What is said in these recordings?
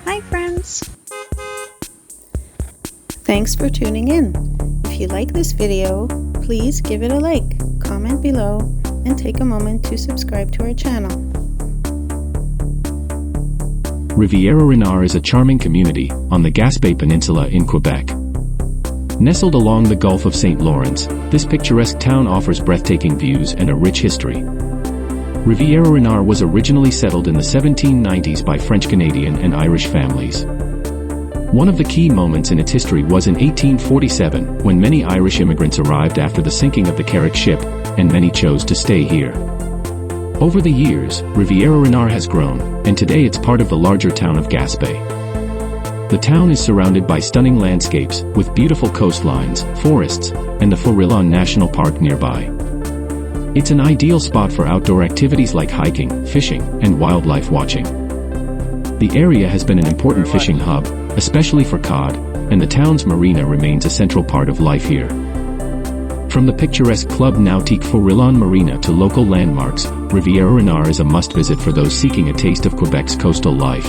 Hi friends! Thanks for tuning in. If you like this video, please give it a like, comment below, and take a moment to subscribe to our channel. Rivière-au-Renard is a charming community on the Gaspé Peninsula in Quebec. Nestled along the Gulf of St. Lawrence, this picturesque town offers breathtaking views and a rich history. Rivière-au-Renard was originally settled in the 1790s by French-Canadian and Irish families. One of the key moments in its history was in 1847, when many Irish immigrants arrived after the sinking of the Carrick ship, and many chose to stay here. Over the years, Rivière-au-Renard has grown, and today it's part of the larger town of Gaspé. The town is surrounded by stunning landscapes, with beautiful coastlines, forests, and the Faux-Rilon National Park nearby. It's an ideal spot for outdoor activities like hiking, fishing, and wildlife watching. The area has been an important fishing hub, especially for cod, and the town's marina remains a central part of life here. From the picturesque Club Nautique Faux-Rilon Marina to local landmarks, Rivière-au-Renard is a must-visit for those seeking a taste of Quebec's coastal life.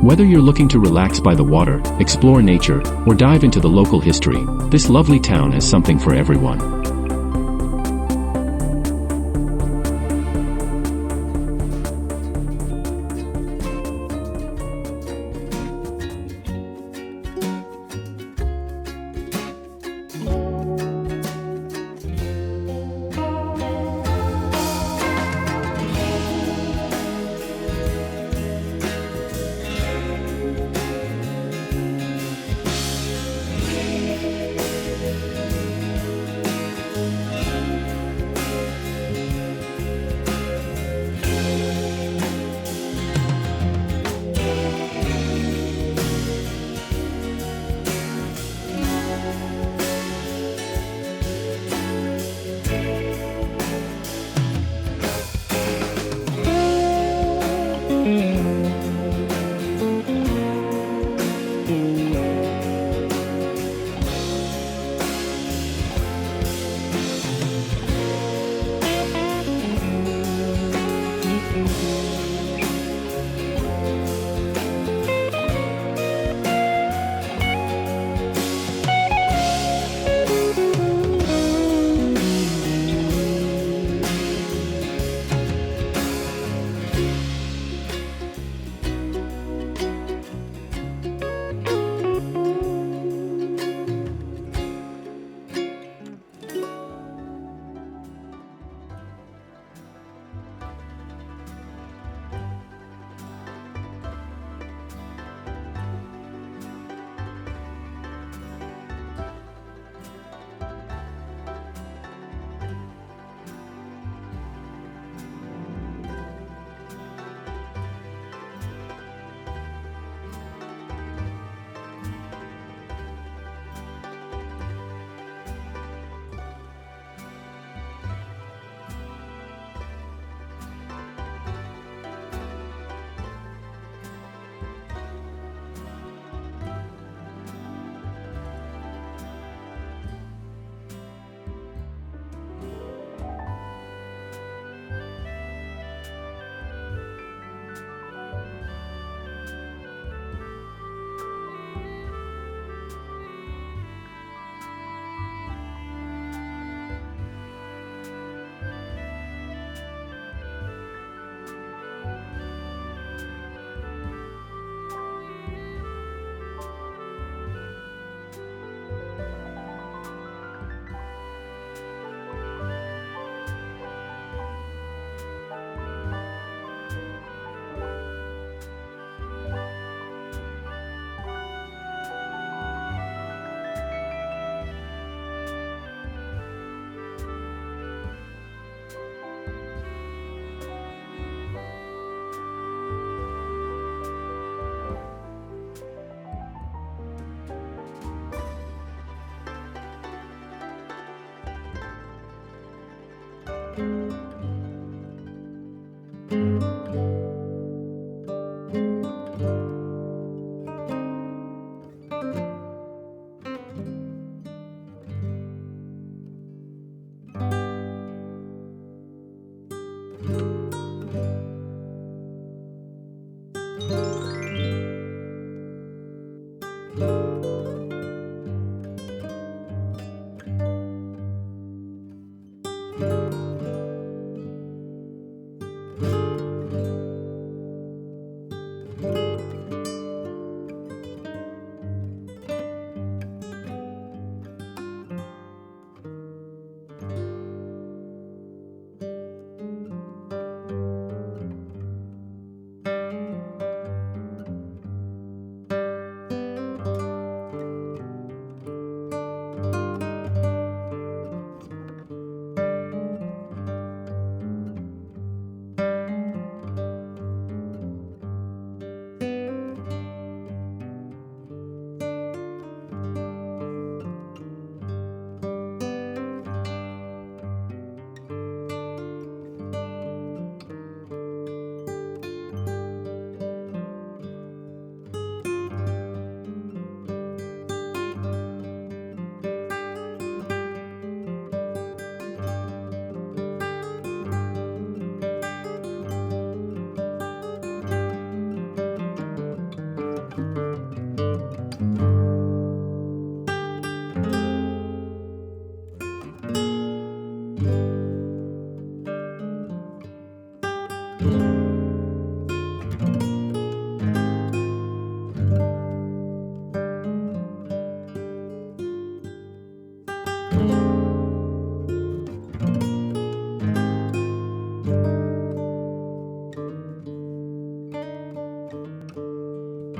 Whether you're looking to relax by the water, explore nature, or dive into the local history, this lovely town has something for everyone.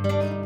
Bye.